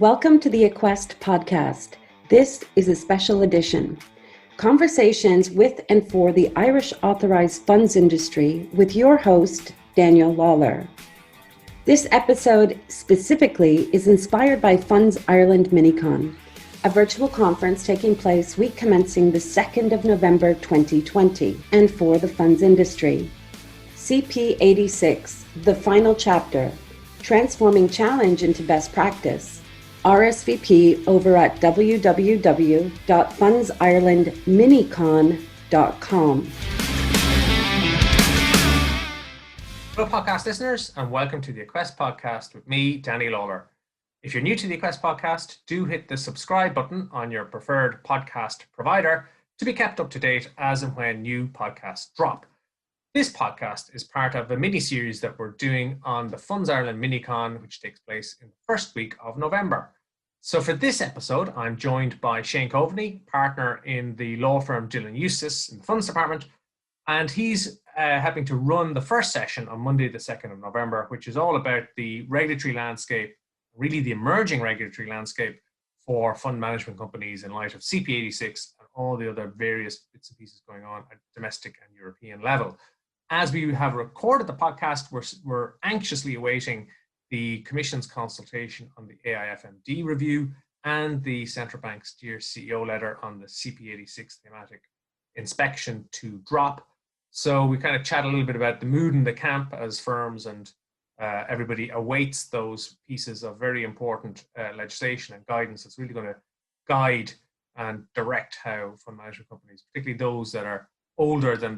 Welcome to the Aquest Podcast. This is a special edition. Conversations with and for the Irish authorised funds industry with your host, Daniel Lawler. This episode specifically is inspired by Funds Ireland MiniCon, a virtual conference taking place week commencing the 2nd of November 2020 and for the funds industry. CP86, the final chapter, transforming challenge into best practice. RSVP over at www.fundsirelandminicon.com. Hello podcast listeners and welcome to the Aquest Podcast with me, Danny Lawler. If you're new to the Aquest Podcast, do hit the subscribe button on your preferred podcast provider to be kept up to date as and when new podcasts drop. This podcast is part of a mini-series that we're doing on the Funds Ireland MiniCon, which takes place in the first week of November. So for this episode, I'm joined by Shane Coveney, partner in the law firm Dillion Eustace in the funds department, and he's helping to run the first session on Monday, the 2nd of November, which is all about the regulatory landscape, really the emerging regulatory landscape for fund management companies in light of CP86 and all the other various bits and pieces going on at domestic and European level. As we have recorded the podcast, we're anxiously awaiting the Commission's consultation on the AIFMD review and the Central Bank's Dear CEO letter on the CP86 thematic inspection to drop. So we kind of chat a little bit about the mood in the camp as firms and everybody awaits those pieces of very important legislation and guidance that's really going to guide and direct how fund management companies, particularly those that are older than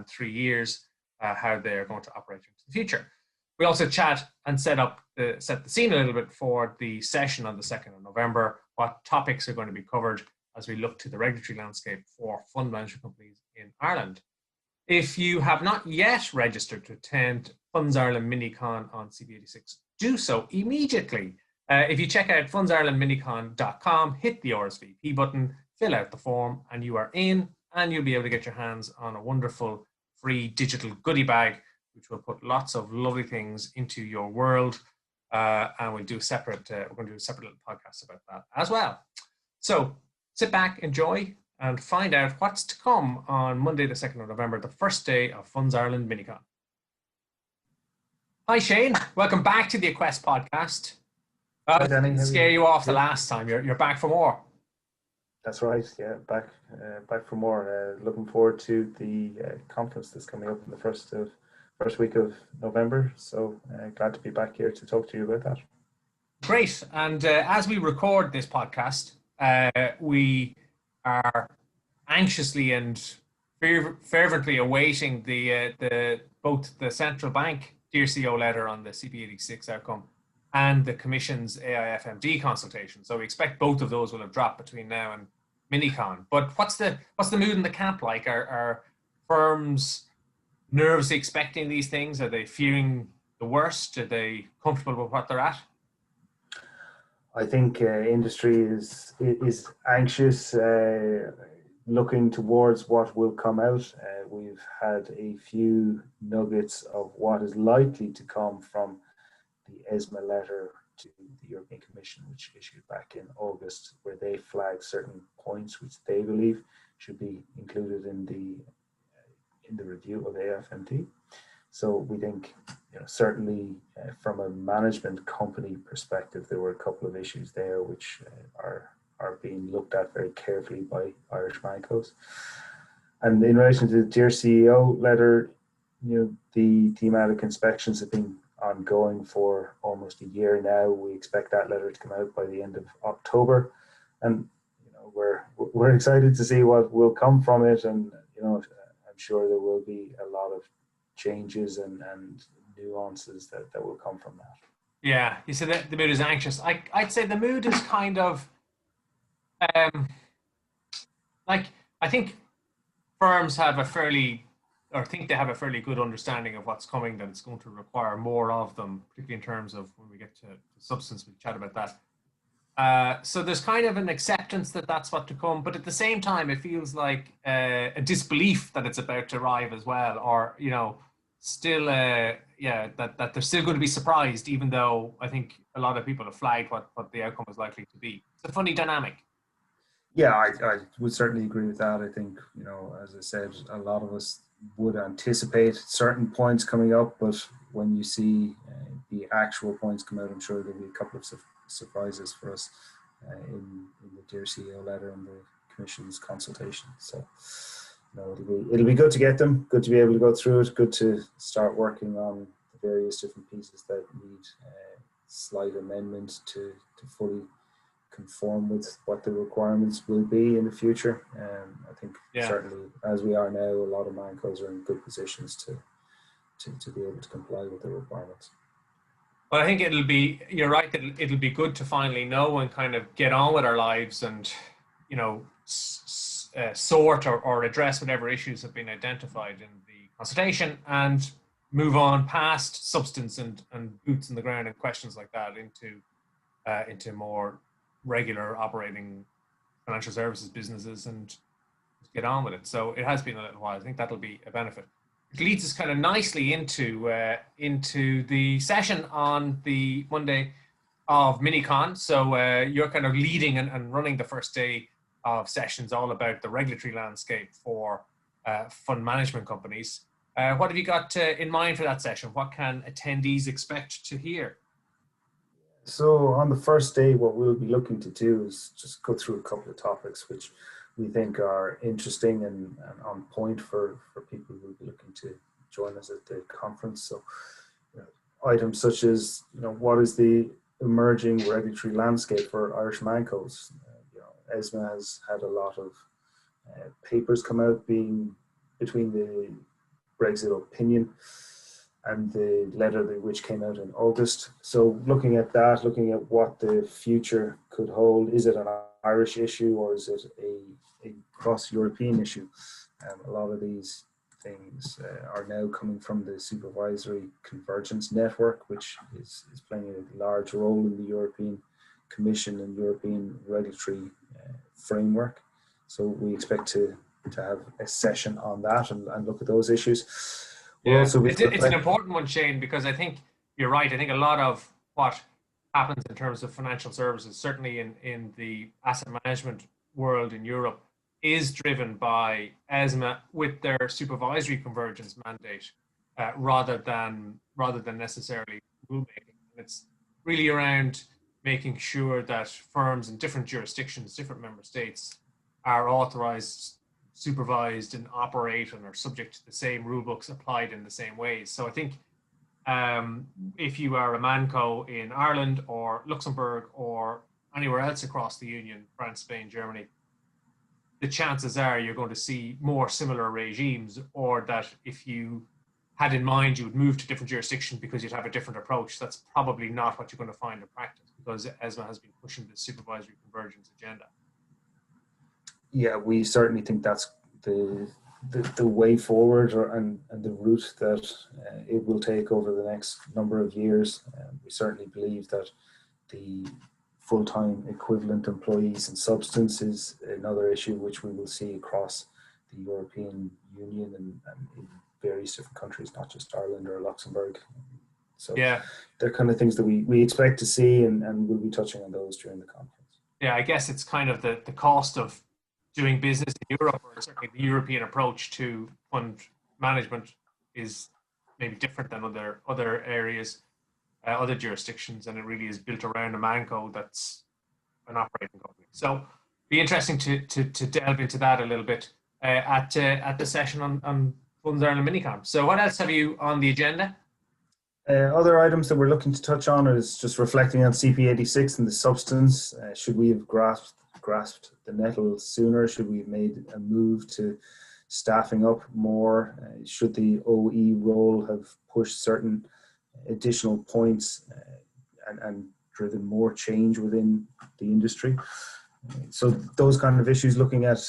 3 years, how they're going to operate into the future. We also chat and set the scene a little bit for the session on the 2nd of November, what topics are going to be covered as we look to the regulatory landscape for fund management companies in Ireland. If you have not yet registered to attend Funds Ireland MiniCon on CP86, do so immediately. If you check out fundsirelandminicon.com, hit the RSVP button, fill out the form, and you are in, and you'll be able to get your hands on a wonderful free digital goodie bag, which will put lots of lovely things into your world. And we'll do we're going to do a separate little podcast about that as well. So sit back, enjoy, and find out what's to come on Monday, the 2nd of November, the first day of Funds Ireland MiniCon. Hi, Shane. Welcome back to the Aquest Podcast. Hi, Danny. Didn't scare you off the last time. You're back for more. That's right. Yeah, back for more. Looking forward to the conference that's coming up in the first week of November. So glad to be back here to talk to you about that. Great. And as we record this podcast, we are anxiously and fervently awaiting both the Central Bank Dear CEO letter on the CP86 outcome and the Commission's AIFMD consultation. So we expect both of those will have dropped between now and MiniCon. But what's the mood in the camp like? Are firms nervously expecting these things? Are they fearing the worst? Are they comfortable with what they're at? I think industry is anxious, looking towards what will come out. We've had a few nuggets of what is likely to come from the ESMA letter to the European Commission, which issued back in August, where they flagged certain points which they believe should be included in the review of AIFMD. So we think, certainly from a management company perspective, there were a couple of issues there which are being looked at very carefully by Irish Mancos. And in relation to the Dear CEO letter, the thematic inspections have been ongoing for almost a year now. We expect that letter to come out by the end of October, and we're excited to see what will come from it. And I'm sure there will be a lot of changes and nuances that will come from that. Yeah, you said that the mood is anxious. I'd say the mood is kind of I think firms have think they have a fairly good understanding of what's coming, that it's going to require more of them, particularly in terms of when we get to substance, we chat about that. So there's kind of an acceptance that that's what to come, but at the same time, it feels like a disbelief that it's about to arrive as well, or, still, that they're still going to be surprised, even though I think a lot of people have flagged what the outcome is likely to be. It's a funny dynamic. Yeah, I would certainly agree with that. I think, as I said, a lot of us would anticipate certain points coming up, but when you see the actual points come out, I'm sure there'll be a couple of surprises for us in the Dear CEO letter and the Commission's consultation. So, it'll be good to get them, good to be able to go through it, good to start working on the various different pieces that need slight amendment to fully conform with what the requirements will be in the future. I think certainly as we are now, a lot of Mancos are in good positions to be able to comply with the requirements. Well, I think you're right that it'll be good to finally know and kind of get on with our lives and, sort or address whatever issues have been identified in the consultation and move on past substance and boots in the ground and questions like that into more regular operating financial services businesses and get on with it. So it has been a little while. I think that'll be a benefit. It leads us kind of nicely into the session on the Monday of MiniCon. So you're kind of leading and running the first day of sessions all about the regulatory landscape for fund management companies. What have you got in mind for that session? What can attendees expect to hear? So on the first day, what we'll be looking to do is just go through a couple of topics which we think are interesting and on point for people who will be looking to join us at the conference. So items such as, what is the emerging regulatory landscape for Irish Mancos? ESMA has had a lot of papers come out between the Brexit opinion and the letter which came out in August. So looking at that, looking at what the future could hold, is it an Irish issue or is it a cross-European issue? A lot of these things are now coming from the Supervisory Convergence Network, which is playing a large role in the European Commission and European regulatory framework. So we expect to have a session on that and look at those issues. It's an important one, Shane, because I think you're right. I think a lot of what happens in terms of financial services, certainly in the asset management world in Europe, is driven by ESMA with their supervisory convergence mandate rather than necessarily rulemaking. And it's really around making sure that firms in different jurisdictions, different member states, are authorized, supervised, and operate and are subject to the same rule books applied in the same ways. So I think if you are a Manco in Ireland or Luxembourg or anywhere else across the Union, France, Spain, Germany, the chances are you're going to see more similar regimes, or that if you had in mind you would move to different jurisdictions because you'd have a different approach. That's probably not what you're going to find in practice, because ESMA has been pushing the supervisory convergence agenda. Yeah, we certainly think that's the way forward and the route that it will take over the next number of years. We certainly believe that the full-time equivalent employees and substance is another issue which we will see across the European Union and in various different countries, not just Ireland or Luxembourg. So they're kind of things that we expect to see, and we'll be touching on those during the conference. Yeah, I guess it's kind of the cost of doing business in Europe, or certainly the European approach to fund management is maybe different than other areas, other jurisdictions, and it really is built around a Manco that's an operating company. So be interesting to delve into that a little bit at the session on Funds Ireland MiniCon. So what else have you on the agenda? Other items that we're looking to touch on is just reflecting on CP86 and the substance. Should we have grasped the nettle sooner? Should we have made a move to staffing up more? Should the OE role have pushed certain additional points and driven more change within the industry? So those kind of issues, looking at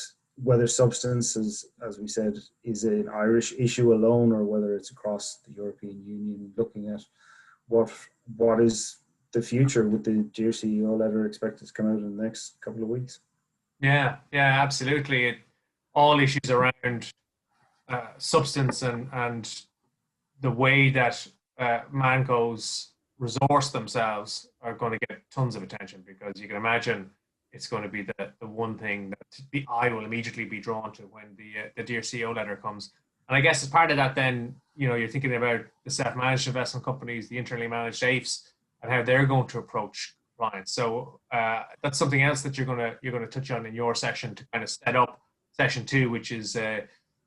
whether substance, as we said, is an Irish issue alone or whether it's across the European Union, looking at what is the future with the Dear CEO letter expected to come out in the next couple of weeks. Yeah, absolutely. All issues around substance and the way that Mancos resource themselves are going to get tons of attention, because you can imagine it's going to be the one thing that the eye will immediately be drawn to when the Dear CEO letter comes. And I guess as part of that, then, you're thinking about the self-managed investment companies, the internally managed AIFs, and how they're going to approach compliance. So that's something else that you're going to touch on in your session to kind of set up session 2, which is a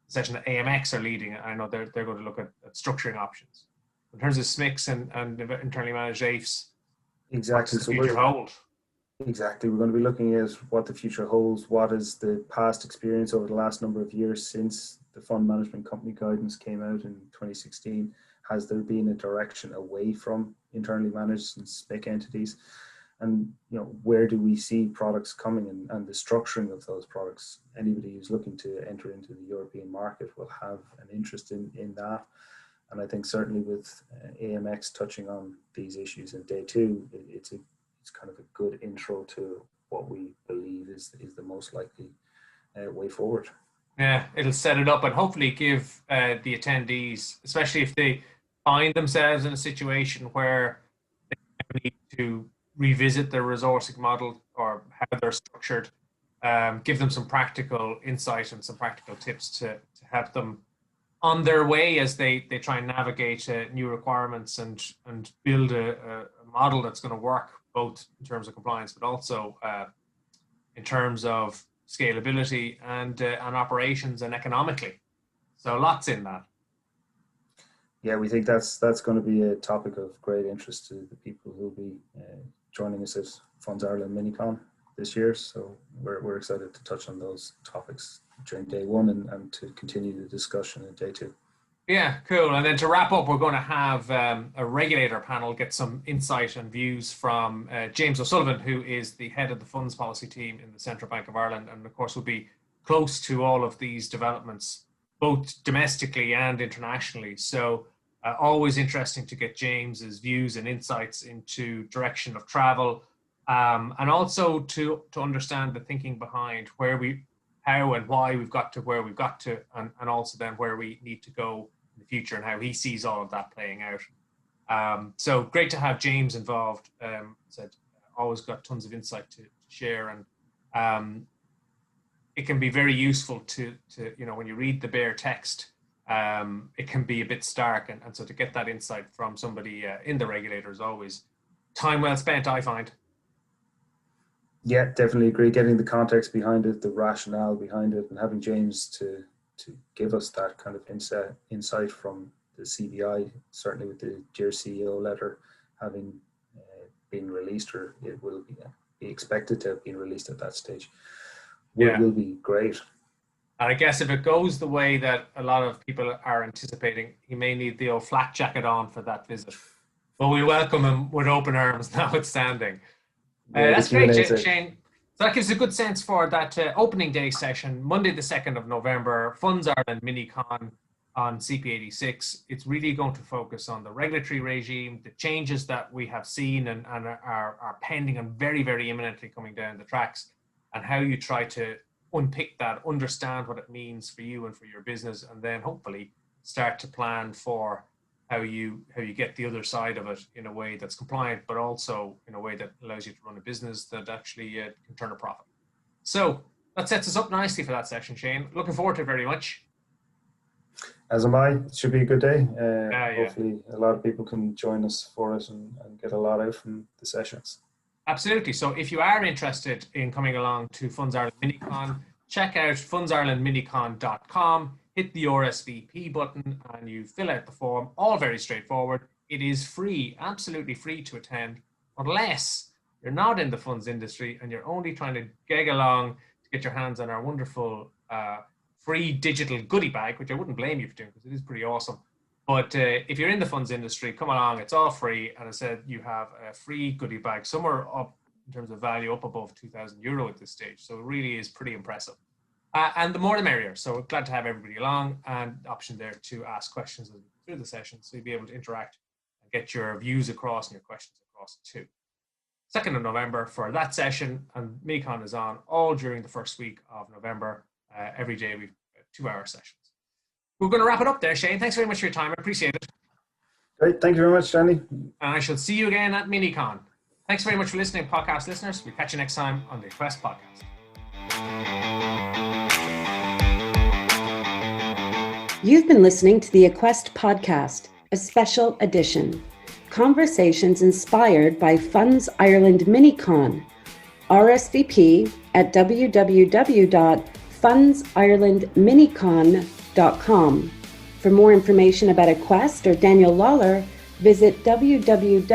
session that AMX are leading. I know they're going to look at structuring options. In terms of SMICs and internally managed AIFs, exactly. What's the future hold? Exactly. We're going to be looking at what the future holds. What is the past experience over the last number of years since the fund management company guidance came out in 2016? Has there been a direction away from internally managed and SMIC entities? And where do we see products coming, and the structuring of those products? Anybody who's looking to enter into the European market will have an interest in that. And I think certainly with AMX touching on these issues in day 2, it's kind of a good intro to what we believe is the most likely way forward. Yeah, it'll set it up and hopefully give the attendees, especially if they find themselves in a situation where they need to revisit their resourcing model or how they're structured, give them some practical insight and some practical tips to help them on their way as they try and navigate new requirements and build a model that's going to work, both in terms of compliance, but also in terms of scalability and operations and economically. So lots in that. Yeah, we think that's going to be a topic of great interest to the people who'll be joining us at Funds Ireland MiniCon this year. So we're excited to touch on those topics during day 1 and to continue the discussion in day 2. Yeah, cool. And then to wrap up, we're going to have a regulator panel get some insight and views from James O'Sullivan, who is the head of the funds policy team in the Central Bank of Ireland, and of course will be close to all of these developments, both domestically and internationally. So always interesting to get James's views and insights into direction of travel, and also to understand the thinking behind how and why we've got to where we've got to, and also then where we need to go in the future and how he sees all of that playing out. So great to have James involved. Said always got tons of insight to share, and it can be very useful to when you read the bare text, it can be a bit stark, and so to get that insight from somebody in the regulator is always time well spent, I find. Yeah, definitely agree. Getting the context behind it, the rationale behind it, and having James to give us that kind of insight from the CBI, certainly with the Dear CEO letter having been released, or it will be expected to have been released at that stage, will be great. And I guess if it goes the way that a lot of people are anticipating, he may need the old flak jacket on for that visit. But we welcome him with open arms, notwithstanding. That's great, Shane. So that gives a good sense for that opening day session, Monday the 2nd of November, Funds Ireland MiniCon on CP86. It's really going to focus on the regulatory regime, the changes that we have seen and are pending and very, very imminently coming down the tracks, and how you try to unpick that, understand what it means for you and for your business, and then hopefully start to plan for how you get the other side of it in a way that's compliant, but also in a way that allows you to run a business that actually can turn a profit. So that sets us up nicely for that session, Shane. Looking forward to it very much. As am I. It should be a good day. Hopefully a lot of people can join us for it and get a lot out from the sessions. Absolutely. So if you are interested in coming along to Funds Ireland MiniCon, check out fundsirelandminicon.com, hit the RSVP button, and you fill out the form. All very straightforward. It is free, absolutely free to attend, unless you're not in the funds industry and you're only trying to gig along to get your hands on our wonderful free digital goodie bag, which I wouldn't blame you for doing because it is pretty awesome. But if you're in the funds industry, come along. It's all free. And I said you have a free goodie bag, somewhere up in terms of value, up above €2,000 at this stage. So it really is pretty impressive. And the more the merrier. So glad to have everybody along, and option there to ask questions through the session. So you'll be able to interact and get your views across and your questions across too. 2nd of November for that session, and MiniCon is on all during the first week of November. Every day we've 2-hour sessions. We're going to wrap it up there, Shane. Thanks very much for your time. I appreciate it. Great. Thank you very much, Danny. And I shall see you again at MiniCon. Thanks very much for listening, podcast listeners. We'll catch you next time on the Aquest Podcast. You've been listening to the Aquest Podcast, a special edition. Conversations inspired by Funds Ireland MiniCon. RSVP at www.fundsirelandminicon.com. For more information about Aquest or Daniel Lawler, visit www.aquest.ie.